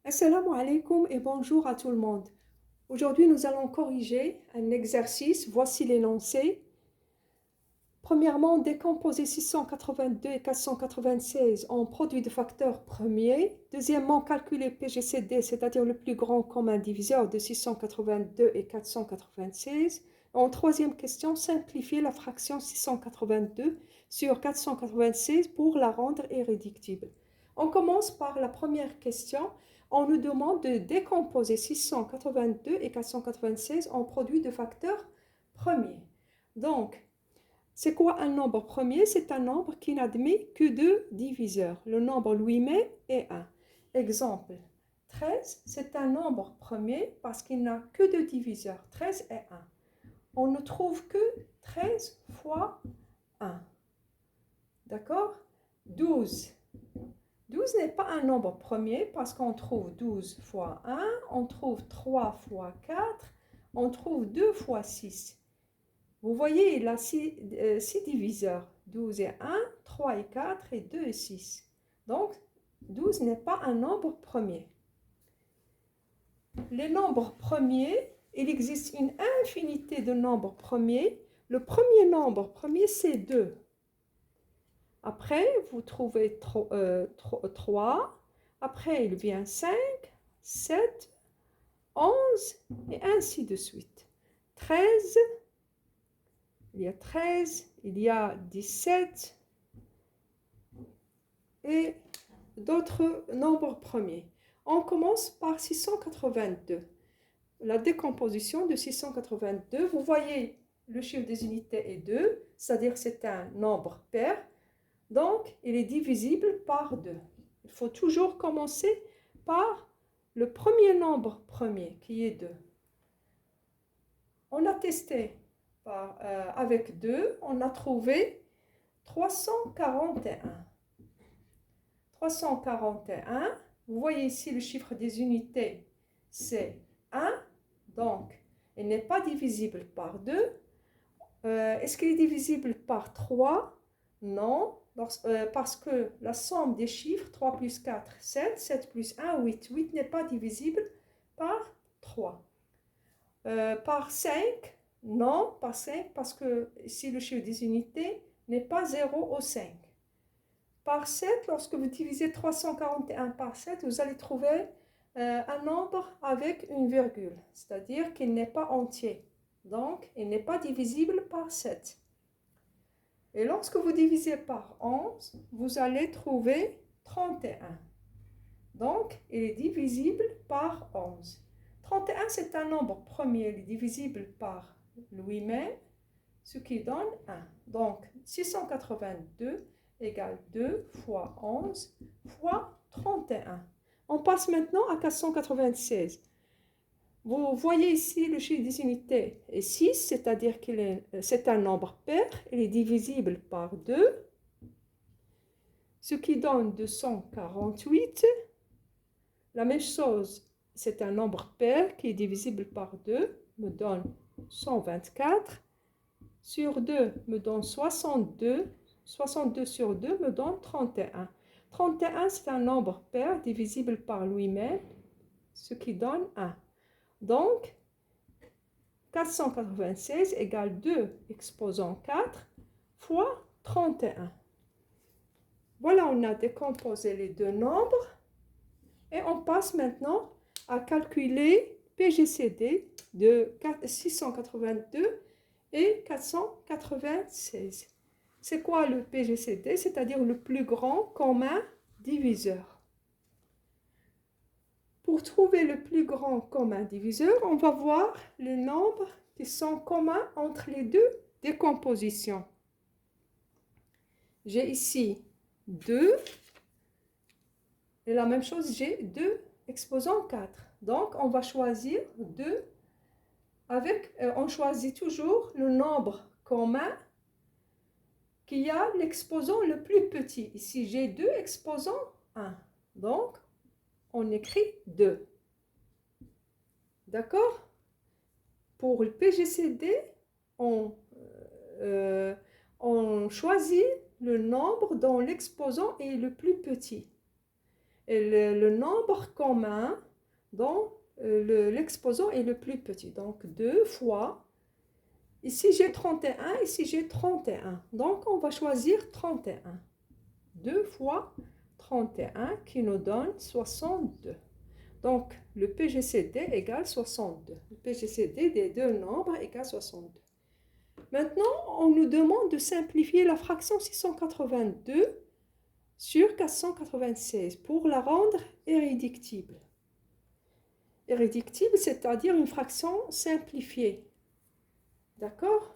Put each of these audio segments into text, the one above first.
Assalamu alaikum et bonjour à tout le monde. Aujourd'hui, nous allons corriger un exercice. Voici l'énoncé. Premièrement, décomposer 682 et 496 en produits de facteurs premiers. Deuxièmement, calculer PGCD, c'est-à-dire le plus grand commun diviseur de 682 et 496. En troisième question, simplifier la fraction 682 sur 496 pour la rendre irréductible. On commence par la première question. On nous demande de décomposer 682 et 496 en produits de facteurs premiers. Donc, c'est quoi un nombre premier? C'est un nombre qui n'admet que deux diviseurs. Le nombre lui-même est 1. Exemple, 13, c'est un nombre premier parce qu'il n'a que deux diviseurs. 13 est 1. On ne trouve que 13 fois 1. D'accord? 12. 12 n'est pas un nombre premier parce qu'on trouve 12 fois 1, on trouve 3 fois 4, on trouve 2 fois 6. Vous voyez, il a 6 diviseurs. 12 et 1, 3 et 4 et 2 et 6. Donc, 12 n'est pas un nombre premier. Les nombres premiers, il existe une infinité de nombres premiers. Le premier nombre premier, c'est 2. Après, vous trouvez 3. Après, il vient 5, 7, 11 et ainsi de suite. 13. Il y a 13, il y a 17 et d'autres nombres premiers. On commence par 682. La décomposition de 682, vous voyez, le chiffre des unités est 2, c'est-à-dire que c'est un nombre pair. Donc, il est divisible par 2. Il faut toujours commencer par le premier nombre premier, qui est 2. On a testé avec 2, on a trouvé 341. 341, vous voyez ici le chiffre des unités, c'est 1, donc il n'est pas divisible par 2. Est-ce qu'il est divisible par 3? Non, parce que la somme des chiffres, 3 plus 4, 7, 7 plus 1, 8. 8 n'est pas divisible par 3. Par 5, non, par 5, parce que ici le chiffre des unités n'est pas 0 au 5. Par 7, lorsque vous divisez 341 par 7, vous allez trouver un nombre avec une virgule, c'est-à-dire qu'il n'est pas entier. Donc, il n'est pas divisible par 7. Et lorsque vous divisez par 11, vous allez trouver 31. Donc, il est divisible par 11. 31, c'est un nombre premier, il est divisible par lui-même, ce qui donne 1. Donc, 682 égale 2 fois 11 fois 31. On passe maintenant à 496. Vous voyez ici le chiffre des unités est 6, c'est-à-dire que c'est un nombre pair, il est divisible par 2, ce qui donne 248. La même chose, c'est un nombre pair qui est divisible par 2, me donne 124. Sur 2 me donne 62. 62 sur 2 me donne 31. 31, c'est un nombre pair divisible par lui-même, ce qui donne 1. Donc, 496 égale 2 exposant 4 fois 31. Voilà, on a décomposé les deux nombres et on passe maintenant à calculer PGCD de 682 et 496. C'est quoi le PGCD? C'est-à-dire le plus grand commun diviseur. Pour trouver le plus grand commun diviseur, on va voir les nombres qui sont communs entre les deux décompositions. J'ai ici 2 et la même chose, j'ai 2 exposant 4. Donc, on va choisir 2 avec, on choisit toujours le nombre commun qui a l'exposant le plus petit. Ici, j'ai 2 exposant 1. Donc, on écrit 2. D'accord? Pour le PGCD, on choisit le nombre dont l'exposant est le plus petit. Et le nombre commun dont l'exposant est le plus petit. Donc 2 fois, ici j'ai 31, ici j'ai 31. Donc on va choisir 31. 2 fois 31 qui nous donne 62. Donc le PGCD égale 62. Le PGCD des deux nombres égale 62. Maintenant, on nous demande de simplifier la fraction 682 sur 496 pour la rendre irréductible. Irréductible, c'est-à-dire une fraction simplifiée. D'accord?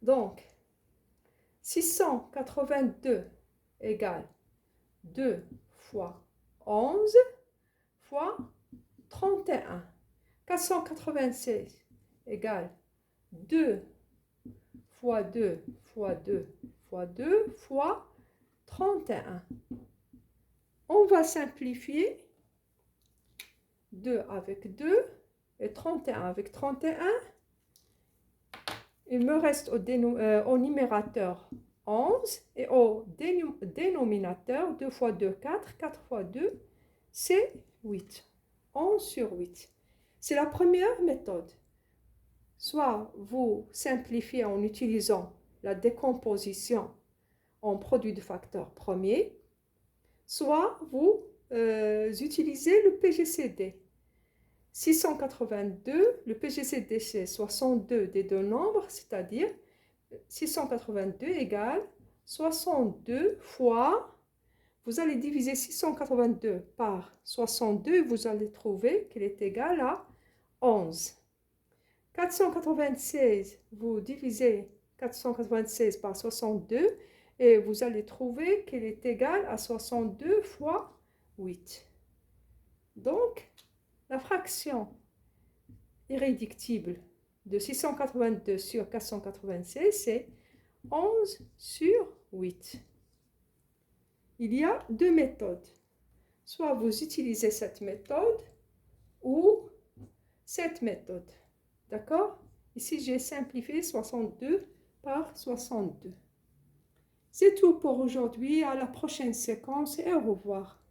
Donc, 682 égale 2 fois 11 fois 31. 496 égale 2 fois 2 fois 2 fois 2 fois 31. On va simplifier 2 avec 2 et 31 avec 31. Il me reste au numérateur 11 et au dénominateur 2 fois 2, 4. 4 fois 2, c'est 8. 11 sur 8. C'est la première méthode. Soit vous simplifiez en utilisant la décomposition en produit de facteurs premiers, soit vous utilisez le PGCD. 682, le PGCD c'est 62 des deux nombres, c'est-à-dire 682 égale 62 fois, vous allez diviser 682 par 62 et vous allez trouver qu'il est égal à 11. 496, vous divisez 496 par 62 et vous allez trouver qu'il est égal à 62 fois 8. Donc, la fraction irréductible de 682 sur 496, c'est 11 sur 8. Il y a deux méthodes. Soit vous utilisez cette méthode ou cette méthode. D'accord? Ici, j'ai simplifié 62 par 62. C'est tout pour aujourd'hui. À la prochaine séquence et au revoir.